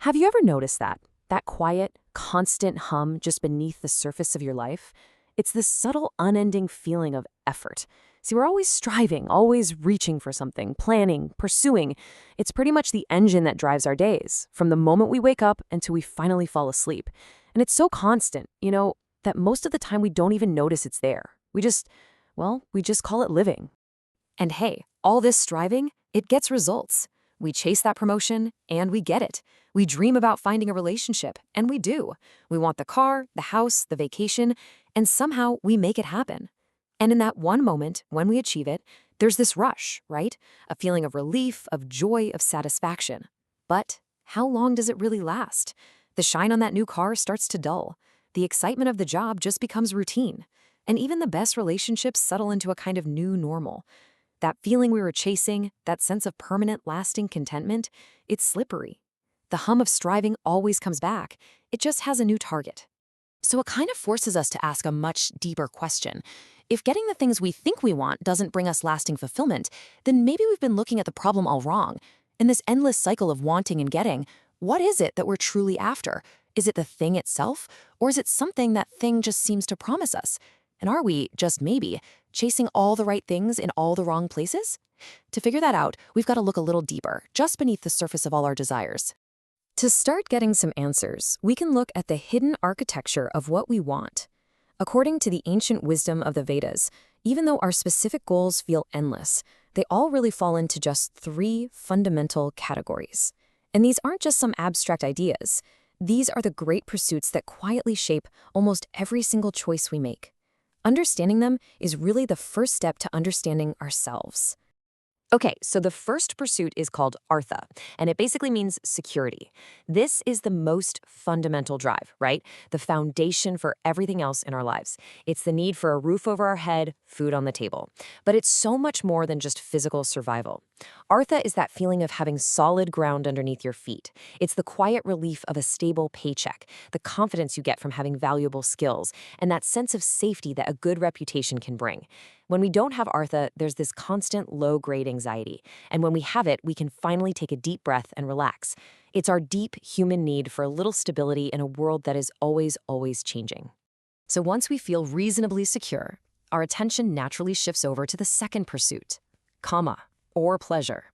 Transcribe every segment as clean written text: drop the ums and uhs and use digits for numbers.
Have you ever noticed that? That quiet, constant hum just beneath the surface of your life? It's this subtle, unending feeling of effort. See, we're always striving, always reaching for something, planning, pursuing. It's pretty much the engine that drives our days, from the moment we wake up until we finally fall asleep. And it's so constant, that most of the time we don't even notice it's there. We just call it living. And hey, all this striving, it gets results. We chase that promotion, and we get it. We dream about finding a relationship, and we do. We want the car, the house, the vacation, and somehow we make it happen. And in that one moment, when we achieve it, there's this rush, right? A feeling of relief, of joy, of satisfaction. But how long does it really last? The shine on that new car starts to dull. The excitement of the job just becomes routine. And even the best relationships settle into a kind of new normal. That feeling we were chasing, that sense of permanent, lasting contentment, it's slippery. The hum of striving always comes back. It just has a new target. So it kind of forces us to ask a much deeper question. If getting the things we think we want doesn't bring us lasting fulfillment, then maybe we've been looking at the problem all wrong. In this endless cycle of wanting and getting, what is it that we're truly after? Is it the thing itself? Or is it something that thing just seems to promise us? And are we, just maybe, chasing all the right things in all the wrong places? To figure that out, we've got to look a little deeper, just beneath the surface of all our desires. To start getting some answers, we can look at the hidden architecture of what we want. According to the ancient wisdom of the Vedas, even though our specific goals feel endless, they all really fall into just 3 fundamental categories. And these aren't just some abstract ideas. These are the great pursuits that quietly shape almost every single choice we make. Understanding them is really the first step to understanding ourselves. Okay, so the first pursuit is called Artha, and it basically means security. This is the most fundamental drive, right? The foundation for everything else in our lives. It's the need for a roof over our head, food on the table. But it's so much more than just physical survival. Artha is that feeling of having solid ground underneath your feet. It's the quiet relief of a stable paycheck, the confidence you get from having valuable skills, and that sense of safety that a good reputation can bring. When we don't have Artha, there's this constant low-grade anxiety. And when we have it, we can finally take a deep breath and relax. It's our deep human need for a little stability in a world that is always, always changing. So once we feel reasonably secure, our attention naturally shifts over to the second pursuit, kama, or pleasure.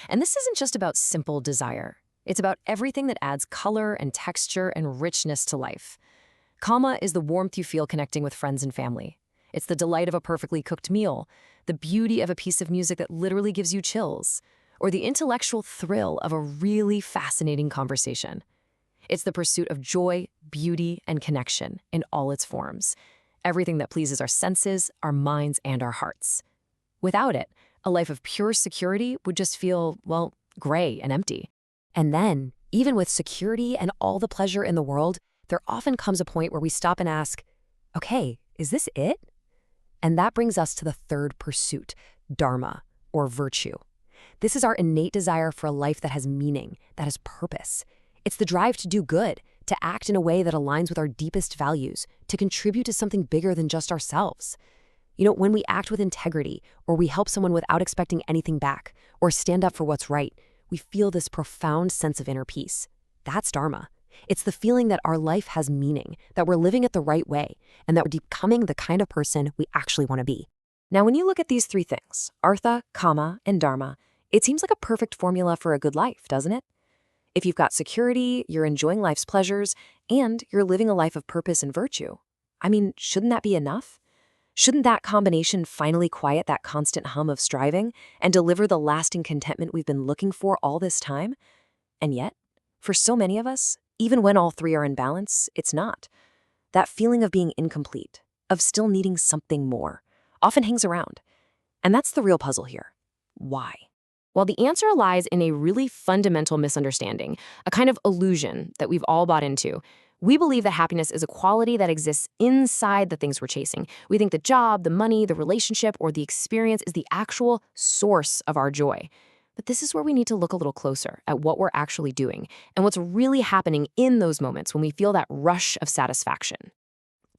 And this isn't just about simple desire. It's about everything that adds color and texture and richness to life. Kama is the warmth you feel connecting with friends and family. It's the delight of a perfectly cooked meal, the beauty of a piece of music that literally gives you chills, or the intellectual thrill of a really fascinating conversation. It's the pursuit of joy, beauty, and connection in all its forms. Everything that pleases our senses, our minds, and our hearts. Without it, a life of pure security would just feel, gray and empty. And then, even with security and all the pleasure in the world, there often comes a point where we stop and ask, okay, is this it? And that brings us to the third pursuit, Dharma, or virtue. This is our innate desire for a life that has meaning, that has purpose. It's the drive to do good, to act in a way that aligns with our deepest values, to contribute to something bigger than just ourselves. When we act with integrity, or we help someone without expecting anything back, or stand up for what's right, we feel this profound sense of inner peace. That's Dharma. It's the feeling that our life has meaning, that we're living it the right way, and that we're becoming the kind of person we actually want to be. Now, when you look at these 3 things, Artha, Kama, and Dharma, it seems like a perfect formula for a good life, doesn't it? If you've got security, you're enjoying life's pleasures, and you're living a life of purpose and virtue, shouldn't that be enough? Shouldn't that combination finally quiet that constant hum of striving and deliver the lasting contentment we've been looking for all this time? And yet, for so many of us, even when all 3 are in balance, it's not. That feeling of being incomplete, of still needing something more, often hangs around. And that's the real puzzle here. Why? Well, the answer lies in a really fundamental misunderstanding, a kind of illusion that we've all bought into. We believe that happiness is a quality that exists inside the things we're chasing. We think the job, the money, the relationship, or the experience is the actual source of our joy. But this is where we need to look a little closer at what we're actually doing and what's really happening in those moments when we feel that rush of satisfaction.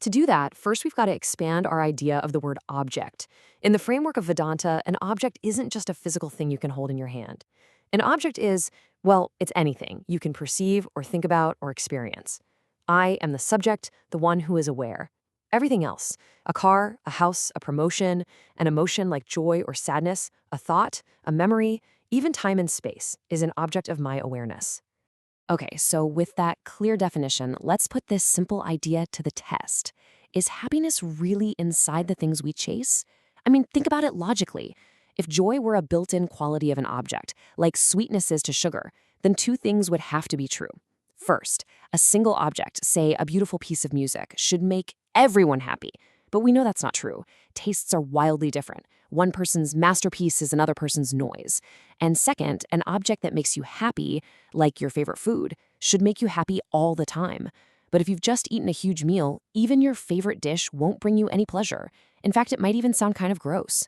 To do that, first we've got to expand our idea of the word object. In the framework of Vedanta, an object isn't just a physical thing you can hold in your hand. An object is, well, it's anything you can perceive or think about or experience. I am the subject, the one who is aware. Everything else, a car, a house, a promotion, an emotion like joy or sadness, a thought, a memory, even time and space, is an object of my awareness. Okay, so with that clear definition, let's put this simple idea to the test. Is happiness really inside the things we chase? I mean, think about it logically. If joy were a built-in quality of an object, like sweetness is to sugar, then two things would have to be true. First, a single object, say a beautiful piece of music, should make everyone happy. But we know that's not true. Tastes are wildly different. One person's masterpiece is another person's noise. And second, an object that makes you happy, like your favorite food, should make you happy all the time. But if you've just eaten a huge meal, even your favorite dish won't bring you any pleasure. In fact, it might even sound kind of gross.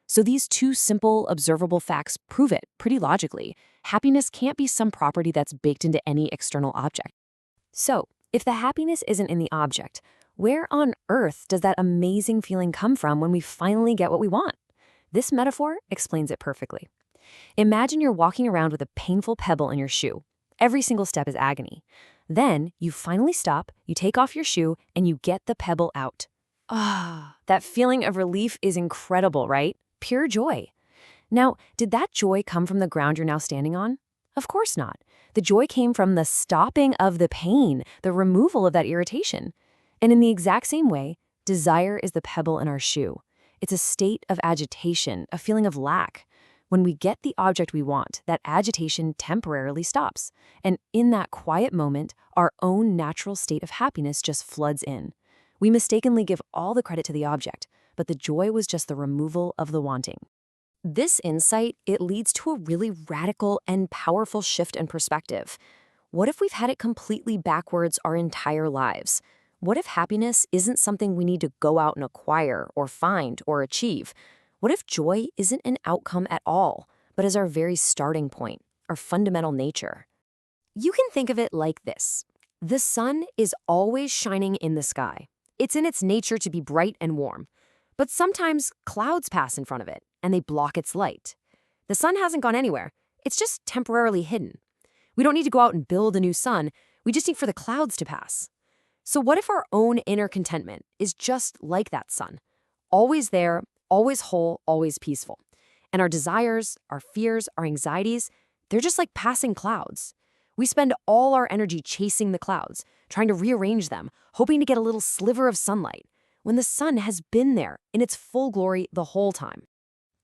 So these two simple, observable facts prove it pretty logically. Happiness can't be some property that's baked into any external object. So, if the happiness isn't in the object, where on earth does that amazing feeling come from when we finally get what we want? This metaphor explains it perfectly. Imagine you're walking around with a painful pebble in your shoe. Every single step is agony. Then you finally stop, you take off your shoe, and you get the pebble out. Ah, that feeling of relief is incredible, right? Pure joy. Now, did that joy come from the ground you're now standing on? Of course not. The joy came from the stopping of the pain, the removal of that irritation. And in the exact same way, desire is the pebble in our shoe. It's a state of agitation, a feeling of lack. When we get the object we want, that agitation temporarily stops. And in that quiet moment, our own natural state of happiness just floods in. We mistakenly give all the credit to the object, but the joy was just the removal of the wanting. This insight, it leads to a really radical and powerful shift in perspective. What if we've had it completely backwards our entire lives? What if happiness isn't something we need to go out and acquire or find or achieve? What if joy isn't an outcome at all, but is our very starting point, our fundamental nature? You can think of it like this. The sun is always shining in the sky. It's in its nature to be bright and warm. But sometimes clouds pass in front of it, and they block its light. The sun hasn't gone anywhere. It's just temporarily hidden. We don't need to go out and build a new sun. We just need for the clouds to pass. So what if our own inner contentment is just like that sun? Always there, always whole, always peaceful. And our desires, our fears, our anxieties, they're just like passing clouds. We spend all our energy chasing the clouds, trying to rearrange them, hoping to get a little sliver of sunlight, when the sun has been there in its full glory the whole time.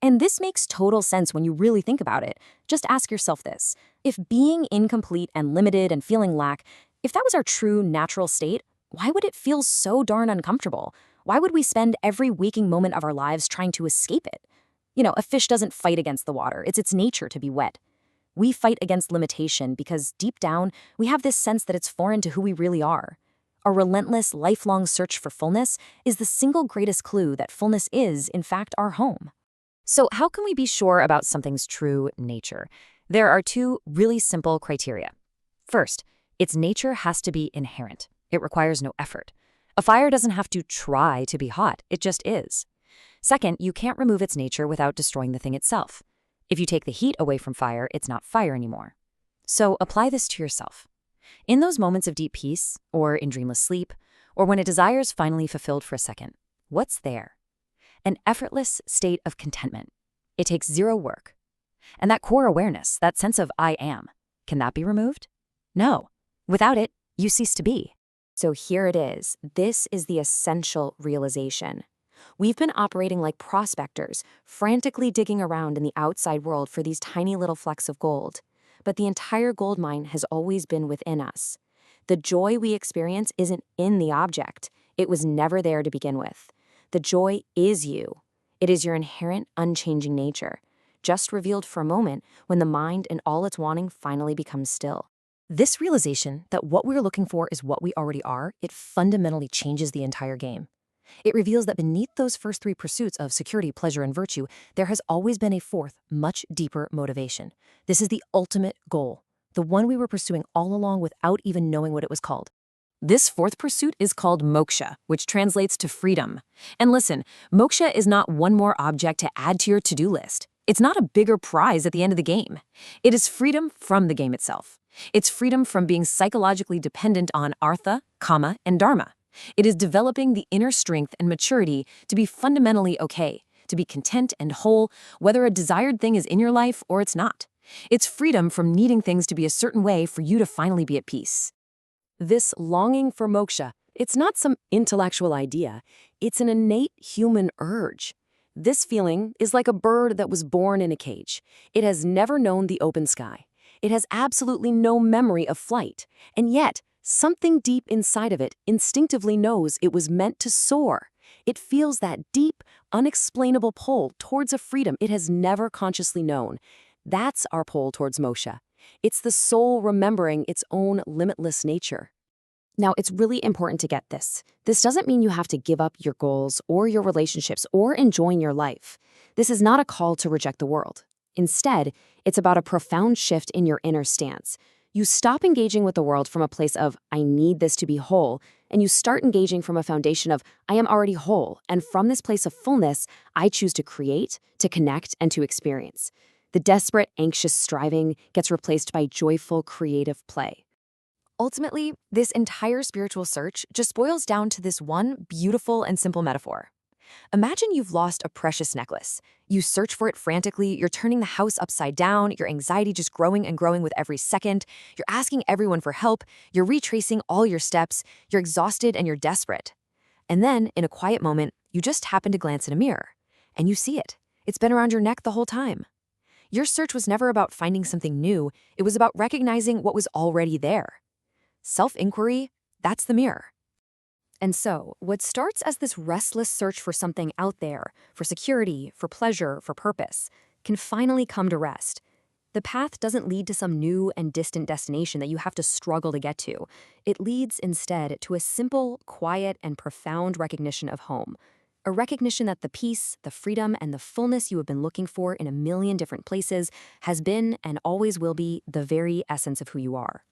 And this makes total sense when you really think about it. Just ask yourself this. If being incomplete and limited and feeling lack, if that was our true natural state, why would it feel so darn uncomfortable? Why would we spend every waking moment of our lives trying to escape it? You know, a fish doesn't fight against the water. It's its nature to be wet. We fight against limitation because deep down, we have this sense that it's foreign to who we really are. A relentless, lifelong search for fullness is the single greatest clue that fullness is, in fact, our home. So how can we be sure about something's true nature? There are two really simple criteria. First, its nature has to be inherent. It requires no effort. A fire doesn't have to try to be hot, it just is. Second, you can't remove its nature without destroying the thing itself. If you take the heat away from fire, it's not fire anymore. So apply this to yourself. In those moments of deep peace, or in dreamless sleep, or when a desire is finally fulfilled for a second, what's there? An effortless state of contentment. It takes zero work. And that core awareness, that sense of I am, can that be removed? No. Without it, you cease to be. So here it is. This is the essential realization. We've been operating like prospectors, frantically digging around in the outside world for these tiny little flecks of gold. But the entire gold mine has always been within us. The joy we experience isn't in the object. It was never there to begin with. The joy is you. It is your inherent, unchanging nature, just revealed for a moment when the mind and all its wanting finally becomes still. This realization that what we're looking for is what we already are, it fundamentally changes the entire game. It reveals that beneath those first three pursuits of security, pleasure, and virtue, there has always been a fourth, much deeper motivation. This is the ultimate goal, the one we were pursuing all along without even knowing what it was called. This fourth pursuit is called Moksha, which translates to freedom. And listen, Moksha is not one more object to add to your to-do list. It's not a bigger prize at the end of the game. It is freedom from the game itself. It's freedom from being psychologically dependent on Artha, Kama, and Dharma. It is developing the inner strength and maturity to be fundamentally okay, to be content and whole, whether a desired thing is in your life or it's not. It's freedom from needing things to be a certain way for you to finally be at peace. This longing for moksha, it's not some intellectual idea. It's an innate human urge. This feeling is like a bird that was born in a cage. It has never known the open sky. It has absolutely no memory of flight. And yet, something deep inside of it instinctively knows it was meant to soar. It feels that deep, unexplainable pull towards a freedom it has never consciously known. That's our pull towards moksha. It's the soul remembering its own limitless nature. Now, it's really important to get this. This doesn't mean you have to give up your goals or your relationships or enjoying your life. This is not a call to reject the world. Instead, it's about a profound shift in your inner stance. You stop engaging with the world from a place of, I need this to be whole, and you start engaging from a foundation of, I am already whole, and from this place of fullness, I choose to create, to connect, and to experience. The desperate, anxious striving gets replaced by joyful, creative play. Ultimately, this entire spiritual search just boils down to this one beautiful and simple metaphor. Imagine you've lost a precious necklace. You search for it frantically, you're turning the house upside down, your anxiety just growing and growing with every second, you're asking everyone for help, you're retracing all your steps, you're exhausted and you're desperate. And then, in a quiet moment, you just happen to glance in a mirror, and you see it. It's been around your neck the whole time. Your search was never about finding something new, it was about recognizing what was already there. Self-inquiry, that's the mirror. And so, what starts as this restless search for something out there, for security, for pleasure, for purpose, can finally come to rest. The path doesn't lead to some new and distant destination that you have to struggle to get to. It leads instead to a simple, quiet, and profound recognition of home. A recognition that the peace, the freedom, and the fullness you have been looking for in a million different places has been and always will be the very essence of who you are.